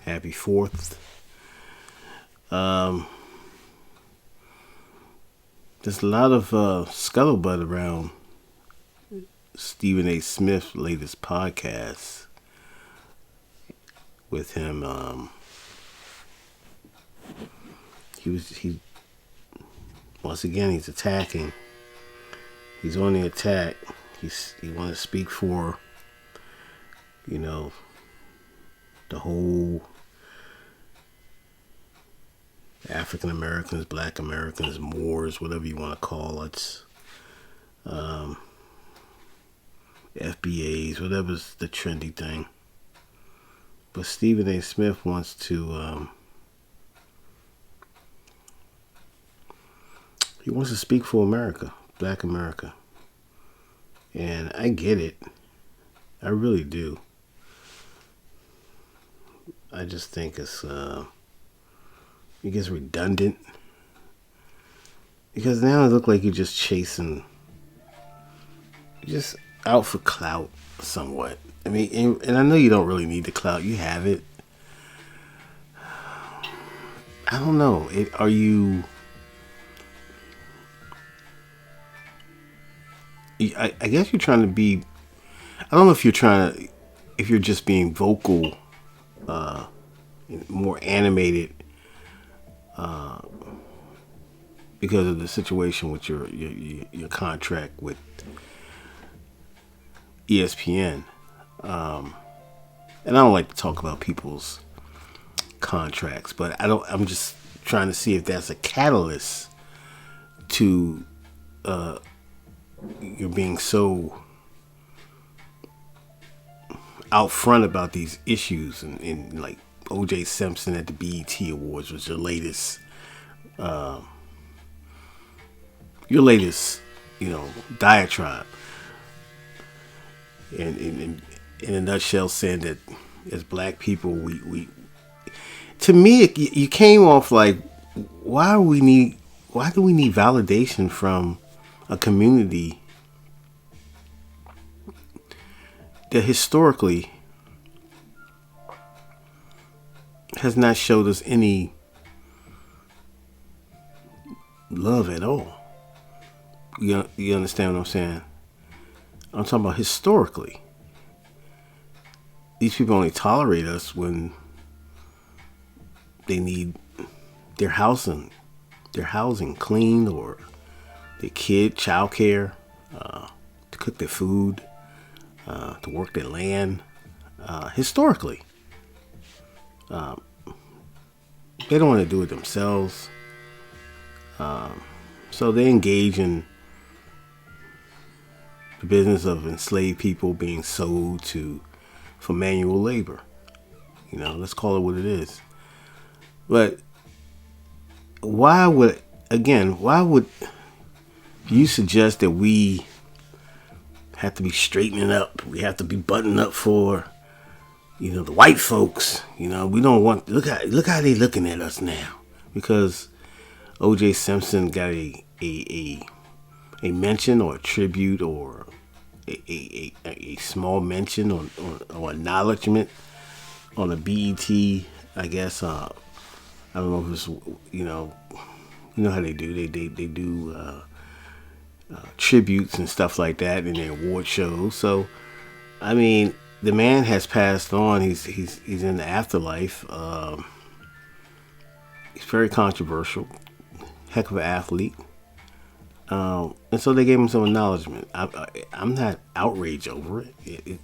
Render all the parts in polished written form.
Happy 4th. Um, there's a lot of scuttlebutt around Stephen A. Smith's latest podcast with him. He once again he's attacking. He's on the attack. He want to speak for, the whole African Americans, Black Americans, Moors, whatever you want to call it, FBAs, whatever's the trendy thing. But Stephen A. Smith wants to, he wants to speak for America, Black America. And I get it. I really do. I just think it gets redundant. Because now it looks like you're just just out for clout somewhat. I mean, and I know you don't really need the clout. You have it. I don't know. I guess you're trying to be. I don't know if you're just being vocal, more animated, because of the situation with your contract with ESPN. And I don't like to talk about people's contracts, but I'm just trying to see if that's a catalyst to you're being so out front about these issues, and like O.J. Simpson at the BET Awards was your latest, diatribe, and in a nutshell, saying that as Black people, we to me, you came off like, why do we need validation from a community that historically has not showed us any love at all. You understand what I'm saying? I'm talking about historically. These people only tolerate us when they need their housing cleaned, or their child care, to cook their food, to work their land. Historically, they don't want to do it themselves, so they engage in the business of enslaved people being sold for manual labor. Let's call it what it is. But why would you suggest that we have to be straightening up? We have to be buttoning up for, the white folks. We don't want, look how they looking at us now, because O.J. Simpson got a mention or a tribute, or a small mention or acknowledgement on a BET, I guess. I don't know if it's, you know how they do. They do tributes and stuff like that in their award shows. So, I mean, the man has passed on. He's in the afterlife. He's very controversial. Heck of an athlete. And so they gave him some acknowledgement. I'm not outraged over it.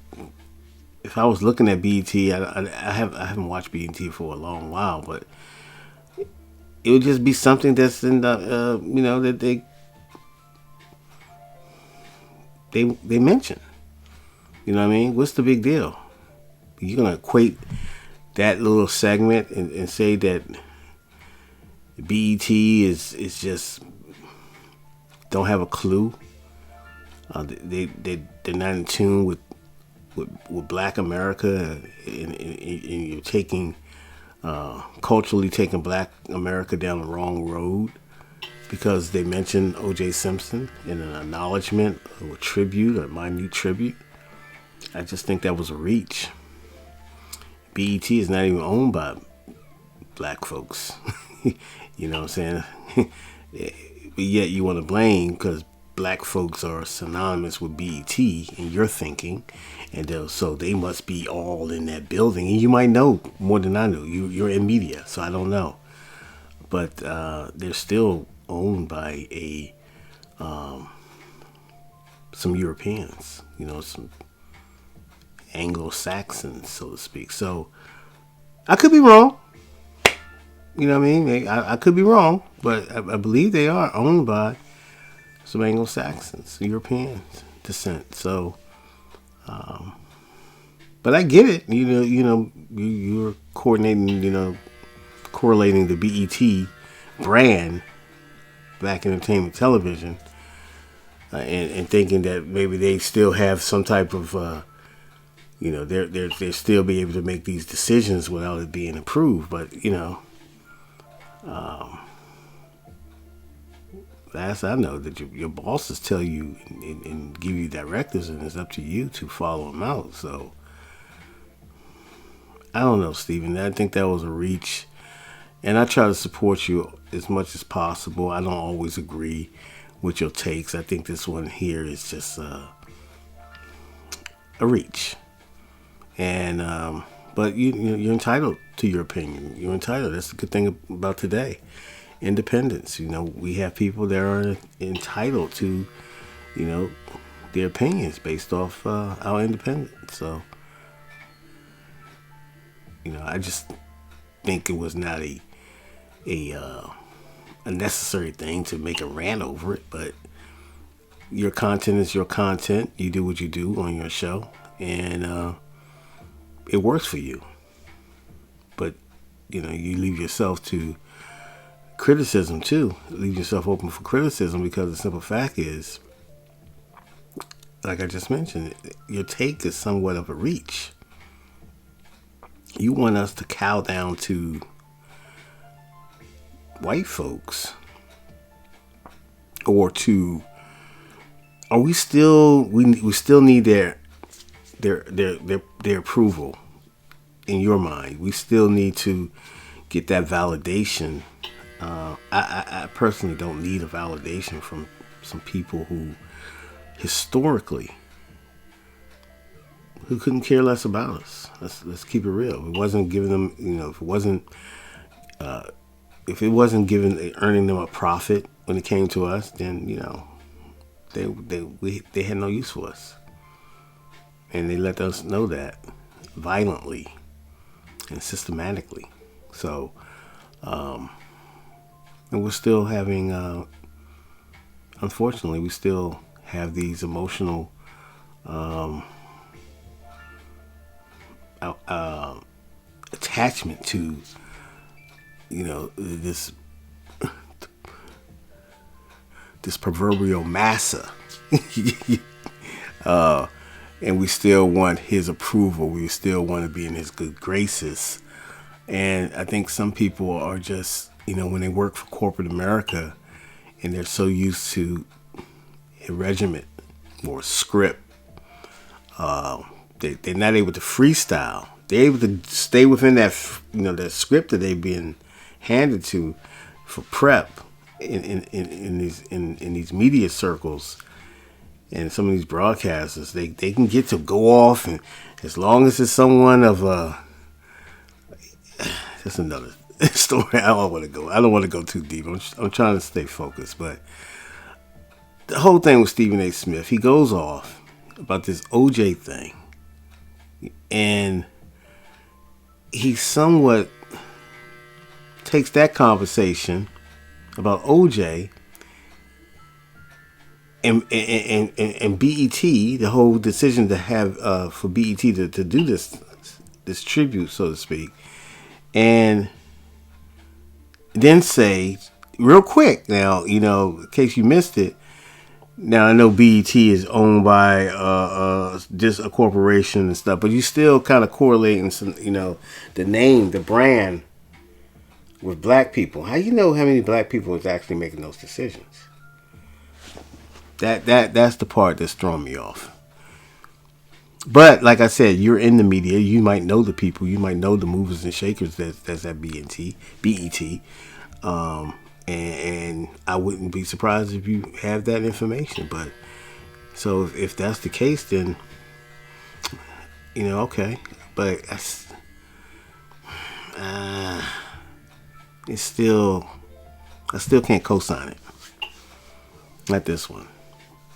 If I was looking at BET, I haven't watched BET for a long while, but it would just be something that's in the that they mention. You know what I mean? What's the big deal? You're gonna equate that little segment and say that BET is just don't have a clue. They're not in tune with Black America, and you're taking culturally taking Black America down the wrong road because they mentioned O.J. Simpson in an acknowledgement or a tribute, or a minute tribute. I just think that was a reach. BET is not even owned by black folks. You know what I'm saying? But yet you want to blame because black folks are synonymous with BET in your thinking, and so they must be all in that building. And you might know more than I know. You're in media, so I don't know. But they're still owned by some Europeans, some Anglo-Saxons, so to speak. So I could be wrong. You know what I mean? I could be wrong, but I believe they are owned by some Anglo-Saxons, European descent. So, but I get it. You're coordinating, correlating the BET brand, Black Entertainment Television, and thinking that maybe they still have some type of, they're still be able to make these decisions without it being approved. But last I know, that your bosses tell you and give you directives, and it's up to you to follow them out. So I don't know, Stephen. I think that was a reach, and I try to support you as much as possible. I don't always agree with your takes. I think this one here is just a reach, and but you're entitled to your opinion. You're entitled. That's the good thing about today. Independence. We have people that are entitled to, their opinions based off our independence. So, I just think it was not a necessary thing to make a rant over it. But your content is your content. You do what you do on your show, and it works for you. But you leave yourself to criticism too. Leave yourself open for criticism, because the simple fact is, like I just mentioned, your take is somewhat of a reach. You want us to cow down to white folks, or we still need their approval in your mind. We still need to get that validation. I personally don't need a validation from some people who historically couldn't care less about us. Let's keep it real. It wasn't giving them, if it wasn't earning them a profit when it came to us, then they had no use for us, and they let us know that violently and systematically. So, and we're still having, unfortunately, we still have these emotional attachment to, this proverbial massa. And we still want his approval. We still want to be in his good graces. And I think some people are just, when they work for corporate America, and they're so used to a regiment or a script, they're not able to freestyle. They're able to stay within that, that script that they've been handed to for prep in these media circles. And some of these broadcasters, they can get to go off, and as long as it's someone of that's another story. I don't want to go too deep. I'm trying to stay focused. But the whole thing with Stephen A. Smith, he goes off about this OJ thing, and he somewhat takes that conversation about OJ and BET, the whole decision to have for BET to do this tribute, so to speak, and then say real quick, now, in case you missed it, now I know BET is owned by just a corporation and stuff, but you still kind of correlating some, the name, the brand with black people. How how many black people is actually making those decisions? That's the part that's throwing me off. But like I said, you're in the media. You might know the people. You might know the movers and shakers that's at BET. Um, and I wouldn't be surprised if you have that information. But so if that's the case, then okay. But uh, it's still, I still can't co-sign it. Not this one.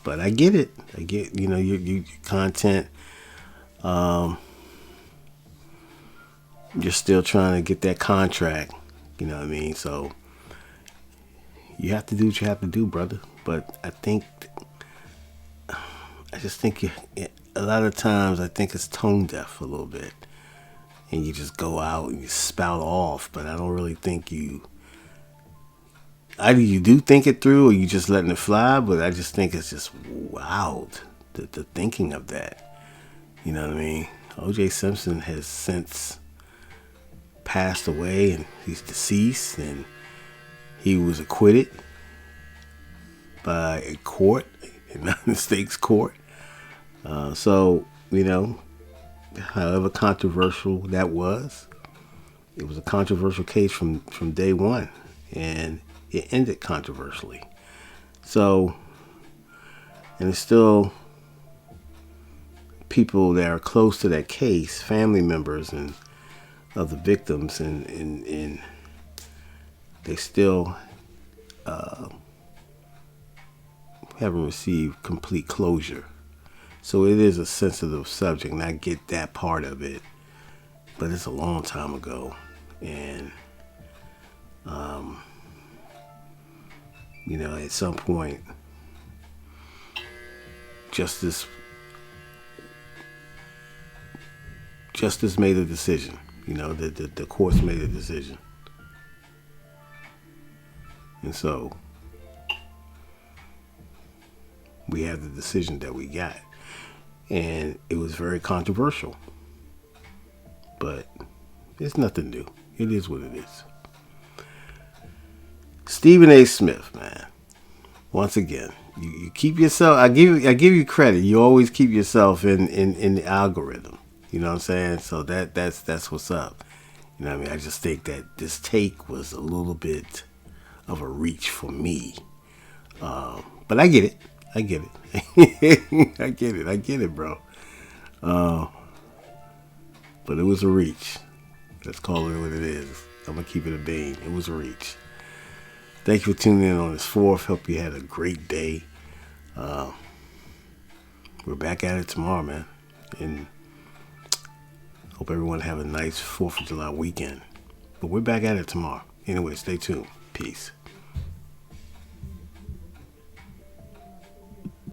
But I get it. I get your content. Um, you're still trying to get that contract. You know what I mean? So you have to do what you have to do, brother. But I just think a lot of times I think it's tone deaf a little bit, and you just go out and you spout off. But I don't really think either you do think it through or you just letting it fly. But I just think it's just wild, the thinking of that. You know what I mean? O.J. Simpson has since passed away, and he's deceased, and he was acquitted by a court, a United States court. So, however controversial that was, it was a controversial case from day one, and it ended controversially. So, and it's still people that are close to that case, family members and of the victims, and they still haven't received complete closure. So it is a sensitive subject, and I get that part of it, but it's a long time ago, and at some point, justice made a decision. The courts made a decision, and so we have the decision that we got, and it was very controversial, but it's nothing new. It is what it is. Stephen A. Smith, man. Once again, you keep yourself. I give you credit. You always keep yourself in the algorithm. You know what I'm saying? So that's what's up. You know what I mean? I just think that this take was a little bit of a reach for me. But I get it. I get it. I get it, bro. But it was a reach. Let's call it what it is. I'm going to keep it a bean. It was a reach. Thank you for tuning in on this 4th. Hope you had a great day. We're back at it tomorrow, man. And hope everyone have a nice 4th of July weekend. But we're back at it tomorrow. Anyway, stay tuned. Peace.